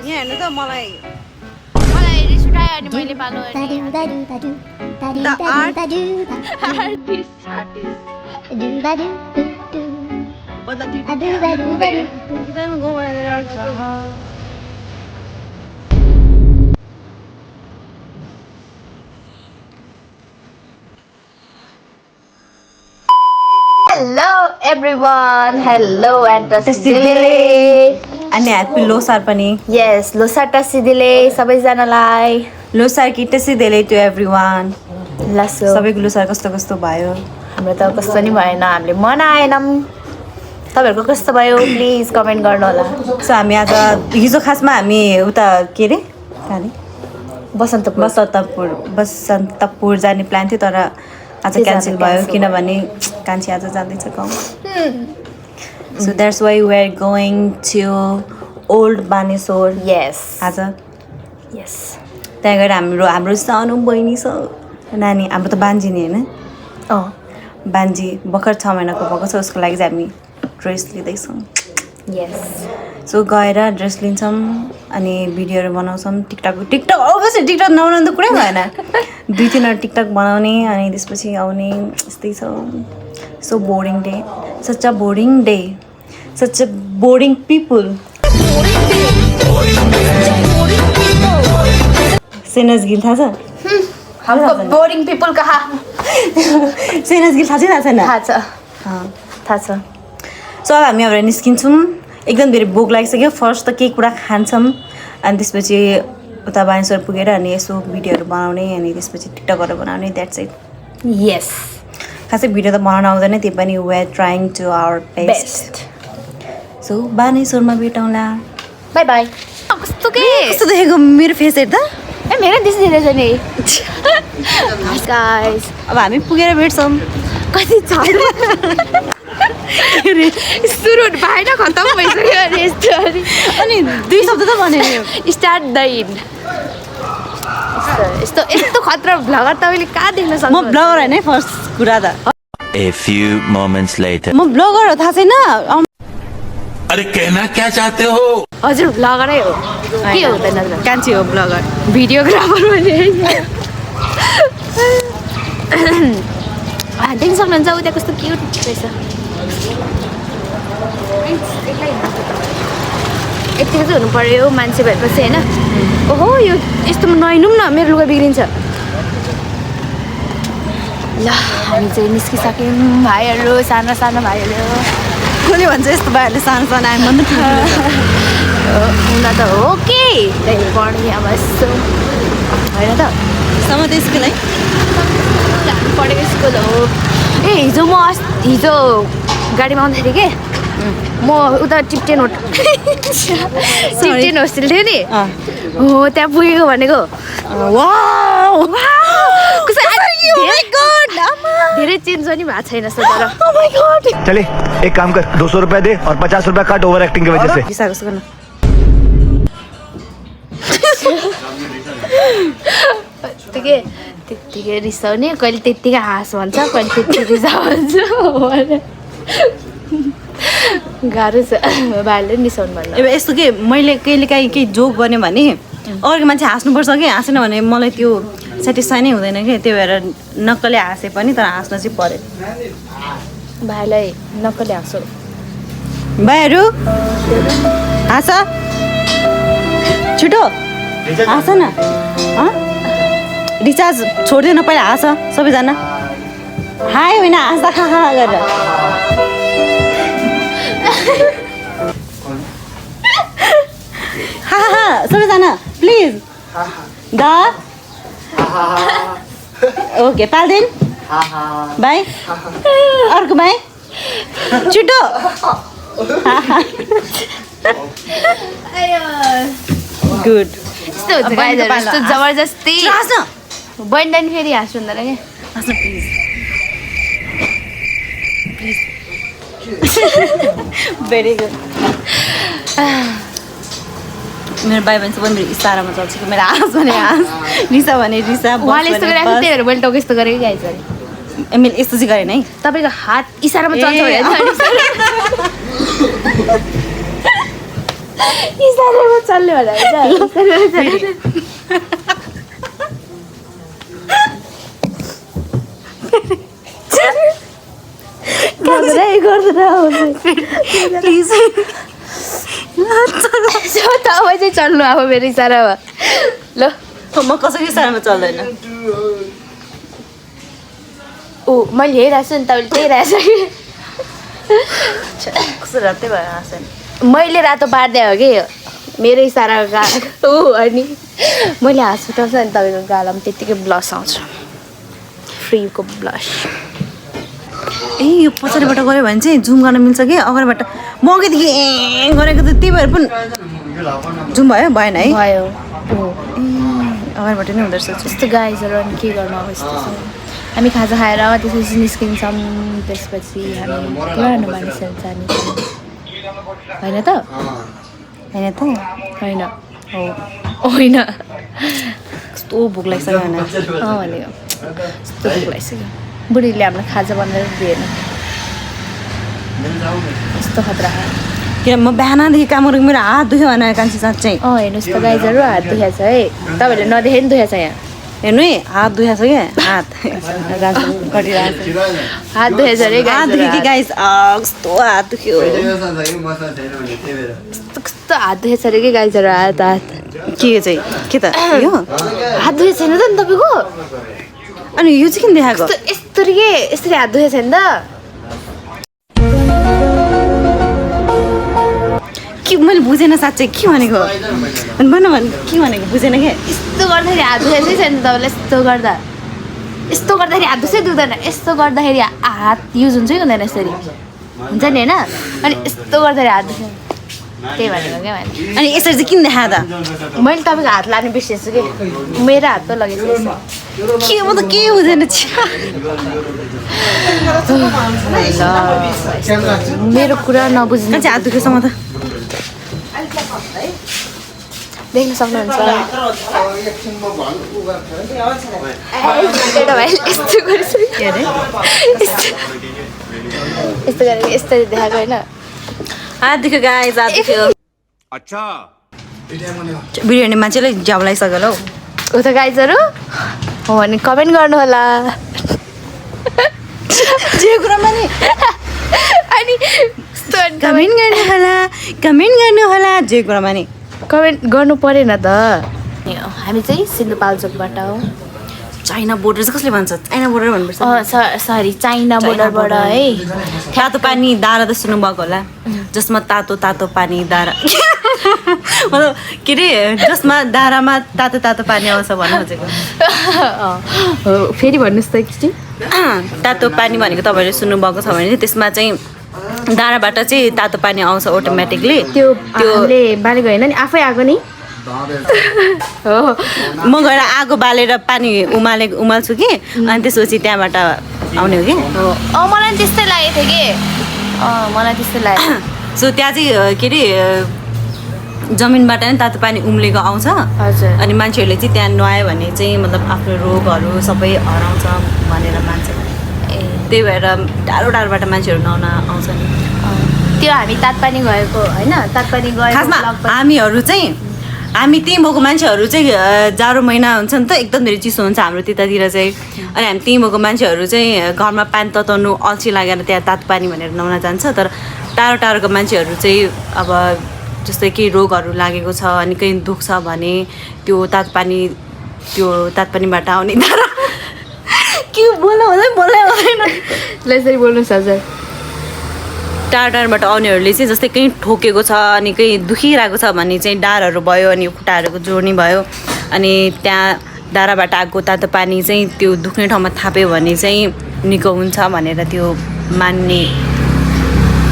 यहाँ हेर्नु त मलाई रिस उठायो अनि मैले पालो Hello everyone. Hello and Tasidile. अनि ह्याप्पी लोसार पनि Yes, लोसार Tasidile सबैजनालाई. लोसार कि Tasidile टु एभ्रीवान. लासो. सबैको लोसार कस्तो कस्तो भयो? हाम्रो त कस्तो नि भएन, हामीले मनाएनौँ. तपाईहरुको कस्तो भयो प्लिज कमेन्ट गर्नु होला. सो हामी आज हिजो खासमा हामी उता के रे कहाँ बसन्तपुर जाने प्लान थियो तर आज क्यान्सल भयो किनभने कान्छी आज जाँदैछ गाउँ. So that's why we are going to old Baneswar. Yes. आज Yes. त्यहाँ गएर हाम्रो सानो बहिनी छ नानी हाम्रो त बान्जी नि हैन बान्जी भर्खर 6 महिनाको भएको छ उसको लागि चाहिँ हामी ड्रेस लिँदैछौँ. Yes. सो गएर ड्रेस लिन्छौँ अनि भिडियोहरू बनाउँछौँ टिकटक अभियसली टिकटक नबनाउनु त कुरै भएन 2-3 टिकटक बनाउने अनि त्यसपछि आउने यस्तै छ. So boring day such a boring day such a boring people. सेनज गिल थाहा छ हमको बोरिङ पिपल कहा सेनज गिल थाहा छैन थाहा छ. सो अब हामी अब निस्किन्छौँ एकदम धेरै भोक लागिसक्यो. फर्स्ट त केही कुरा खान्छौँ अनि त्यसपछि उता बानेश्वर पुगेर अनि यसो भिडियोहरू बनाउने अनि त्यसपछि टिकटकहरू बनाउने द्याट्स इट. यस खासै भिडियो त बनाउन आउँदैन त्यही पनि we are trying to our best. So बानेश्वरमा भेटौँला. Bye bye. कस्तो देखेको मेरो फेस हेर्दा ए मेरो दिस नि गाइस अब हामी पुगेर भेट्छौँ. कति छ सुरु भएन खतम भइसक्यो अनि यस्तो अनि 2 शब्द त भने स्टार्ट दैन यस्तो खतरा भ्लगर तपाईँले कहाँ देख्न सक्नुहुन्छ? म ब्लगर होइन है फर्स्ट कुरा त. A few moments later. म ब्लगर हो थाहा छैन. अरे कहना क्या चाहते हो? हजुर ब्लगरै हो के हुँदैन कान्छी हो ब्लगर भिडियोग्राफर पनि देख्न सक्नुहुन्छ उता कस्तो क्युट रहेछ. यतिको चाहिँ हुनु पर्यो मान्छे भएपछि होइन. ओहो यो यस्तोमा नहिँडौँ न मेरो लुगा बिग्रिन्छ. ल हामी चाहिँ निस्किसक्यौँ भाइहरू सानो सानो भाइहरू. कसले भन्छ यस्तो भाइहरूले सानो सानो आयो भन्नु हुन त हो कि त्यही पढ्ने अब यस्तो होइन त समझ स्कुल है पढेको स्कुल हो. ए हिजो गाडीमा आउँदाखेरि के म उता टिप्टेन होस्टेल थियो नि हो त्यहाँ पुगेको भनेको. धेरै चेन्ज पनि भएको छैन जस्तो तर. चले एक काम कर 200 रुपया दे और 50 रुपया काट ओवर एक्टिंग की वजह से. त्यतिकै रिसाउने कहिले त्यत्तिकै हाँस भन्छ कहिले त्यति रिसाउँछ गाह्रो छ भाइले रिसाउनु भन्नु. अब यस्तो के मैले कहिले काहीँ केही जोक गर्ने भने अर्को मान्छे हाँस्नुपर्छ कि हाँसेन भने मलाई त्यो सेटिस्फाई नै हुँदैन कि त्यही भएर नक्कले हाँसे पनि तर हाँस्न चाहिँ पऱ्यो. भाइलाई नक्कले हाँसो भाइहरू हाँस छिटो हाँस न रिचार्ज छोड्दैन पहिला हाँस सबैजना हाई होइन हाँस्दा खा गरेर सबैजना प्लिज द ओके पाल्दैन भाइ अर्को भाइ छिटो गुड. यस्तो हुन्छ गाइजहरु यस्तो जबरजस्ती बहिनीलाई नि फेरि हाँस्नु हुँदैन क्या. हाँस्नु प्लिज भेरी गुड. मेरो भाइ भन्छ पनि मेरो इसारामा चल्छ कि मेरो हाँस भने हाँस रिसा भने रिसा. उहाँले यस्तो गरेर त्यही भएर मैले टाउको यस्तो गरेको गाइज मैले यस्तो चाहिँ गरेन है. तपाईँको हात इसारामा चल्छ भने इसारामा चल्ने होला प्लिज अब चाहिँ चल्नु अब मेरो इसारामा ल म कसैको इसारामा चल्दैन ऊ मैले हेरिरहेको छु नि तपाईँले त्यही रहेछ कस्तो रातै भयो हाँसेन मैले रातो पारिदिए हो कि मेरो इसारा ऊ अनि मैले हाँस उठाउँछ अनि तपाईँको गालामा त्यत्तिकै ब्लस आउँछ फ्रीको ब्लस ए यो पछाडिबाट गयो भने चाहिँ जुम गर्न मिल्छ कि अगाडिबाट म अघिदेखि गरेको त त्यही भएर पनि जुम भयो भएन है भयो अगाडिबाट नै हुँदो रहेछ यस्तो गाइजहरू अनि के गर्नु अब यस्तो छ हामी खाजा खाएर त्यसपछि निस्किन्छौँ त्यसपछि हामी पुरानो मानिसहरू जाने होइन त होइन त होइन हो होइन कस्तो भोक लागिसक्यो भने भनेको यस्तो भोक लागिसक्यो बुढीले हामीलाई खाजा बनाएर दिएन यस्तो खतरा किन म बिहानदेखि काम गरेको मेरो हात दुख्यो भने कान्छी साँच्चै हेर्नुहोस् त गाइजहरू हात दुखेको छ है तपाईँहरूले नदेखे नि दुखेको छ यहाँ हेर्नु है हात दुखेको छ क्या हात कटिरहेको छ हात दुखेको छ अरे हात दुख्यो कि गाइस कस्तो हात दुख्यो कस्तो हात दुखेको छ अरे कि गाइजहरू हात के चाहिँ के त यो हात दुखेको छैन त नि तपाईँको अनि यो चाहिँ किन देखाएको यस्तो के यसरी हात दुखेको छैन त के मैले बुझेन साँच्चै के भनेको अनि भन के भनेको बुझेन क्या यस्तो गर्दाखेरि हात दुखेकै छैन तपाईँलाई यस्तो गर्दाखेरि हात दुख्दै दुख्दैन यस्तो गर्दाखेरि हात युज हुन्छ कि हुँदैन यसरी हुन्छ नि होइन अनि यस्तो गर्दाखेरि हात दुख्दैन त्यही भनेको क्या मैले अनि यसरी चाहिँ किन देखाएको त मैले तपाईँको हात लाने बिर्सेछु कि मेरो हात पो लगेको के म त के बुझेन मेरो कुरा नबुझ्नु चाहिँ हात दुखेछ म त देख्न सक्नुहुन्छ यस्तो गरिसक्यो के अरे यस्तो गरेर यस्तो देखाएको होइन हात दुख्यो गाइस हात दुख्यो अच्छा बिरयानी मान्छेलाई ज्याउ लगाइसक्यो होला हौ ऊ त गाइजहरू हो भने कमेन्ट गर्नु होला जे कुरामा नि अनि कमेन्ट गर्नु होला जे कुरामा नि कमेन्ट गर्नु परेन त हामी चाहिँ सिन्धुपाल्चोकबाट हो चाइना बोर्डर चाहिँ कसले भन्छ चाइना बोर्डर भन्नुपर्छ सरी चाइना बोर्डरबाट है तातो पानी दारा त सुन्नुभएको होला जसमा तातो तातो पानी दारा मतलब के अरे जसमा दारामा तातो तातो पानी आउँछ भन्नु खोजेको फेरि भन्नुहोस् त एकचोटि तातो पानी भनेको तपाईँहरूले सुन्नुभएको छ भने त्यसमा चाहिँ दाराबाट चाहिँ तातो पानी आउँछ अटोमेटिकली त्यो बालेको होइन नि आफै आएको नि हो म गएर आगो बालेर पानी उमाल्छु कि अनि त्यसपछि त्यहाँबाट आउने हो कि मलाई त्यस्तै लागेको थियो कि मलाई त्यस्तै लाग्यो सो त्यहाँ चाहिँ के अरे जमिनबाट नै तातो पानी उम्लेको आउँछ हजुर अनि मान्छेहरूले चाहिँ त्यहाँ नुहायो भने चाहिँ मतलब आफ्नो रोगहरू सबै हराउँछ भनेर मान्छ त्यही भएर टाढो टाढोबाट मान्छेहरू नुहाउन आउँछ नि त्यो हामी तातपानी गएको होइन तातपानी गएको खासमा हामी त्यहीँ भएको मान्छेहरू चाहिँ जाडो महिना हुन्छ नि त एकदम धेरै चिसो हुन्छ हाम्रो त्यतातिर चाहिँ अनि हामी त्यहीँ भएको मान्छेहरू चाहिँ घरमा पानी तताउनु अल्छी लागेर त्यहाँ तातो पानी भनेर नुहाउन जान्छ तर टाढो टाढोको मान्छेहरू चाहिँ अब जस्तै केही रोगहरू लागेको छ अनि कहीँ दुख्छ भने त्यो तातो पानीबाट आउने धारा के बोल्नु हुँदैन ल यसरी बोल्नुहोस् हजुर टाढो टाढोबाट आउनेहरूले चाहिँ जस्तै कहीँ ठोकेको छ अनि कहीँ दुखिरहेको छ भने चाहिँ डाँडहरू भयो अनि खुट्टाहरूको जोड्नी भयो अनि त्यहाँ डाँडाबाट आएको तातो पानी चाहिँ त्यो दुख्ने ठाउँमा थाप्यो भने चाहिँ निको हुन्छ भनेर त्यो मान्ने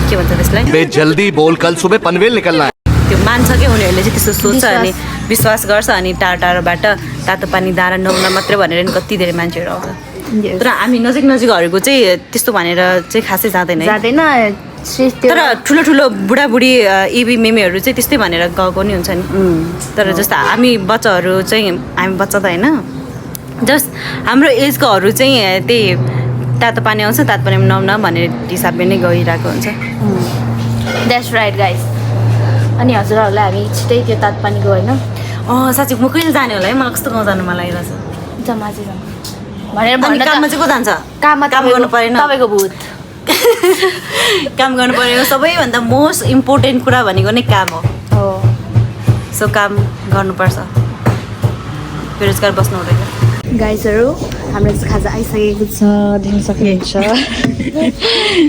के भन्छ त्यसलाई जल्दी बोल कल सुबह पनवेल निकलना है त्यो मान्छ क्या उनीहरूले चाहिँ त्यस्तो सोच्छ अनि विश्वास गर्छ अनि टाढो टाढोबाट तातो पानी दारा नुहाउन मात्रै भनेर नि कति धेरै मान्छेहरू आउँछ तर हामी नजिकहरूको चाहिँ त्यस्तो भनेर चाहिँ खासै जाँदैन तर ठुलो ठुलो बुढाबुढी इबी मेमेहरू चाहिँ त्यस्तै भनेर गएको नि हुन्छ नि तर जस्तो हामी बच्चाहरू चाहिँ हामी बच्चा त होइन जस्ट हाम्रो एजकोहरू चाहिँ त्यही तातो पानी आउँछ तातो पानी नुहाउन भन्ने हिसाबले नै गइरहेको हुन्छ द्याट्स राइट गाइस अनि हजुरहरूलाई हामी छिटै त्यो तातपानी गयो होइन साँच्चै म कहिले जाने होला है मलाई कस्तो गाउँ जानु मलाई लागिरहेछ जम्मा चाहिँ जाउँ भनेर अनि भन्दा काममा चाहिँ को जान्छ काममा काम गर्नु परेन तपाईँको भूत काम गर्नु पऱ्यो सबैभन्दा मोस्ट इम्पोर्टेन्ट कुरा भनेको नै काम हो सो काम गर्नुपर्छ बेरोजगार बस्नु हुँदैन गाइजहरू हाम्रो चाहिँ खाजा आइसकेको छ देख्न सक्नुहुन्छ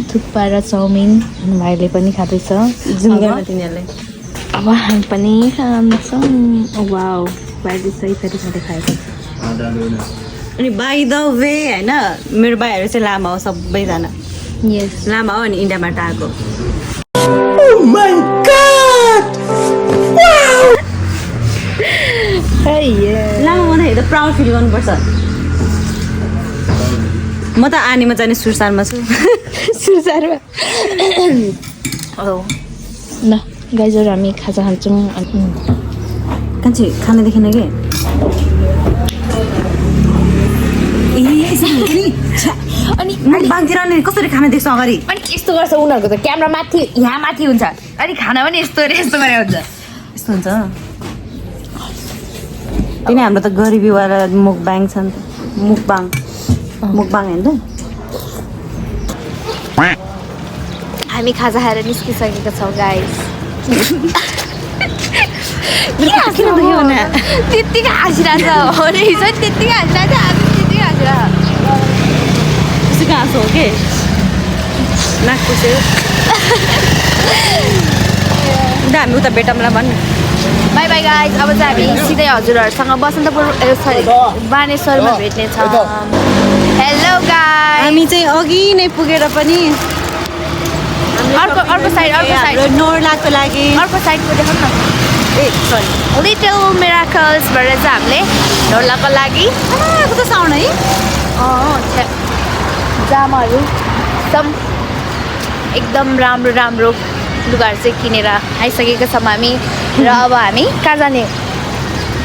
थुक्पा र चाउमिन भाइले पनि खाँदैछ जुम गर्न तिनीहरूलाई अब हामी पनि खान्छौँ वाउ भाइले सही तरिकाले खाएको अनि बाई द वे होइन मेरो भाइहरू चाहिँ लामा हो सबैजना यस लामा हो अनि इन्डियाबाट आएको लामा भन्दाखेरि त प्राउड फिल गर्नुपर्छ म त आनीमा जाने सुरसारमा छु सुसारमा ल गाइजहरू हामी खाजा खान्छौँ कान्छी खाना देखेन कि अनि बाघतिर अनि कसरी खाना देख्छ अगाडि अनि यस्तो गर्छ उनीहरूको त क्यामेरा माथि यहाँ माथि हुन्छ अनि खाना पनि यस्तो यस्तो गरेर हुन्छ यस्तो हुन्छ किन हाम्रो त गरिबीवाला मुखबाङ छ नि त मुखबाङ होइन त हामी खाजा खाएर निस्किसकेका छौँ गाइस किन दुख्यो भने त्यत्तिकै हाँसिरहेछ हो नि त्यत्तिकै हाँसिरहेछ हामी त्यत्तिकै हाँसिरहेछ खुसीको हाँसो हो के नाक खुस्यो हामी उता भेटौँला भन्नु बाई बाई गाइस अब चाहिँ हामी सिधै हजुरहरूसँग बसन्तपुर सरी बानेश्वरमा भेट्नेछौँ हेलो गाइस हामी चाहिँ अघि नै पुगेर पनि अर्को साइड नोर्लाको लागि अर्को साइडको देखाउँ न ए सरी लिटल मिराकल्सबाट चाहिँ हामीले ढोलाको लागि कस्तो साउन्ड है जामाहरू एकदम राम्रो राम्रो लुगाहरू चाहिँ किनेर आइसकेका छौँ हामी र अब हामी कहाँ जाने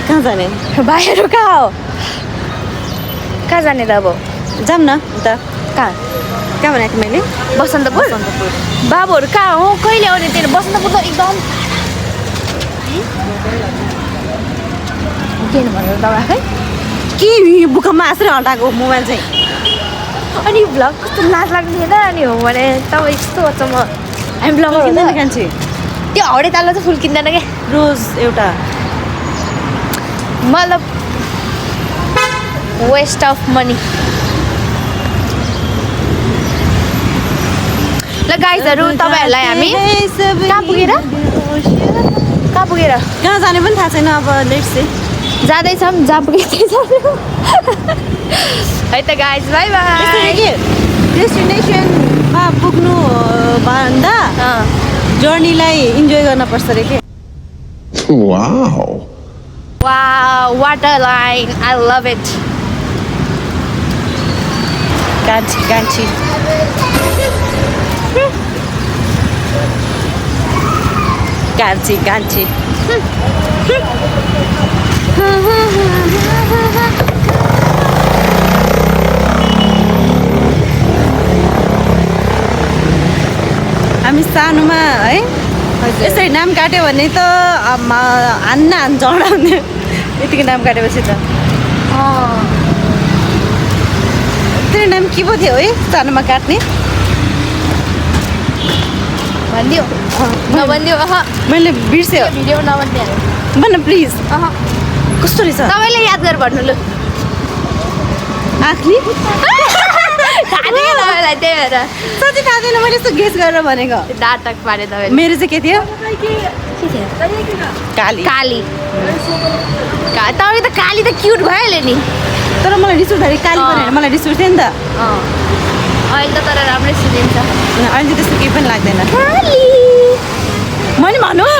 कहाँ जाने भाइहरू कहाँ हो कहाँ जाने त अब जाऊँ न उता कहाँ भनेको थिएँ मैले बसन्तपुर बाबुहरू कहाँ हो कहिले आउने त्यो बसन्तपुर त एकदम के भनेर दौडा खै के बुखमा हाँसेर हटाएको मोबाइल चाहिँ अनि भ्लग कस्तो लाज लाग्ने थिएन अनि हो भने तपाईँ यस्तो हुन्छ म हामी ब्लगर हो कान्छी त्यो हौडे तालमा चाहिँ फुल किन्दैन क्या रोज एउटा मतलब वेस्ट अफ मनी ल गाइजहरू तपाईँहरूलाई हामी कहाँ पुगेर कहाँ जाने पनि थाहा छैन अब लेट्स से जाँदैछौँ जहाँ पुगेकै है त गाइज बाई बाई के डेस्टिनेसनमा पुग्नु भन्दा जर्नीलाई इन्जोय गर्नुपर्छ अरे के Wow. Wow water line I love it कान्छी हामी सानोमा है यसरी नाम काट्यो भने त हान्न चढाउने यतिको नाम काटेपछि त तेरो नाम के पो थियो है सानोमा काट्ने भनिदियो नभनिदियो मैले बिर्स्यो भिडियो नभनिदियो भन प्लिज कस्तो रहेछ तपाईँले याद गरेर भन्नु लु आँखली तपाईँलाई त्यही भएर साँच्चै थाहा छैन मैले यस्तो गेस गरेर भनेको नाटक पारे तपाईँले मेरो चाहिँ के थियो काली काली तपाईँ त काली त क्युट भइहाल्यो नि तर मलाई रिस उठ्दाखेरि काली भनेर मलाई रिस उठ्थ्यो नि त अहिले त तर राम्रै सुनिन्छ अहिले त्यस्तो केही पनि लाग्दैन काली मैले भनौँ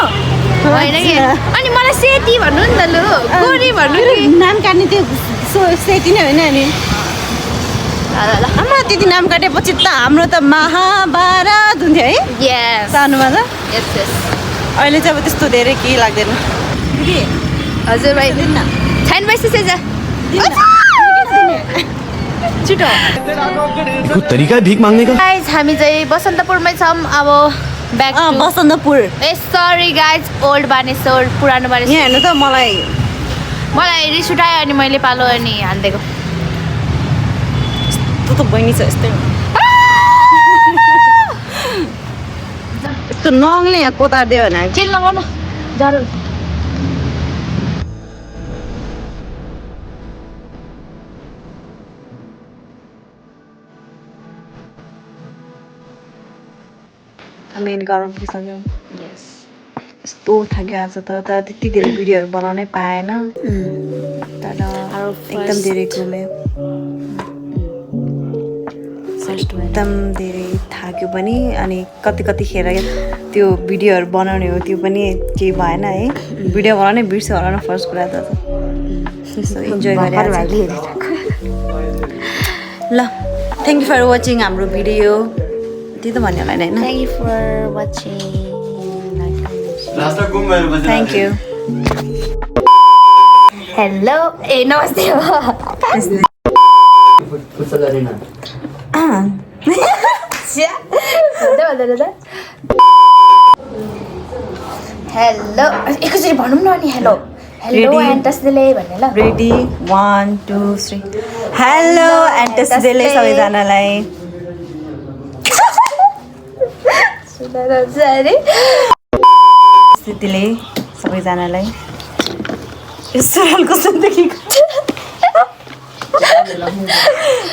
होइन कि अनि मलाई सेती भन्नु नि त लु गोरी भन्नु नि नाम काट्ने त्यो सेती नै होइन नि ल आमा त्यति नाम काटेपछि त हाम्रो त महाभारत हुन्थ्यो है यस सानोमा त यस यस अहिले चाहिँ अब त्यस्तो धेरै केही लाग्दैन हजुर भाइ छैन पैसा सेजा छिटो कुछ तरीका है भीख मांगने का गाइस हामी चाहिँ बसन्तपुरमै छौँ अब ब्याक बसन्तपुर ए सरी गाइज ओल्ड बानेश्वर पुरानो बानेश्वर यहाँ हेर्नु त मलाई मलाई रिस उठायो अनि मैले पालो अनि हानिदिएको तँ त बहिनी छ यस्तै यस्तो नङले यहाँ कोतारिदियो भने चिल लगाउन जरो मेन गरम पुगिसक्यो यस्तो थाक्यो आज त तर त्यति धेरै भिडियोहरू बनाउनै पाएन तर एकदम धेरै घुम्यो एकदम धेरै थाक्यो पनि अनि कतिखेर त्यो भिडियोहरू बनाउने हो त्यो पनि केही भएन है भिडियो बनाउनै बिर्स्यो होला न फर्स्ट कुरा त सो इन्जोय गरेर ल थ्याङ्क यू फर वाचिङ हाम्रो भिडियो त्यही त भन्यो होला नि होइन thank you for watching thank you hello ए नमस्ते हेलो एकैचोटि भनौँ न अनि हेलो हेलो Ready? एन्टसले भन्ने ल रेडी 1 2 3 हेलो एन्टसले सबैजनालाई सुनाइरहन्छ अरे स्थितिले सबैजनालाई यस्तो खालको सुन्दैखेको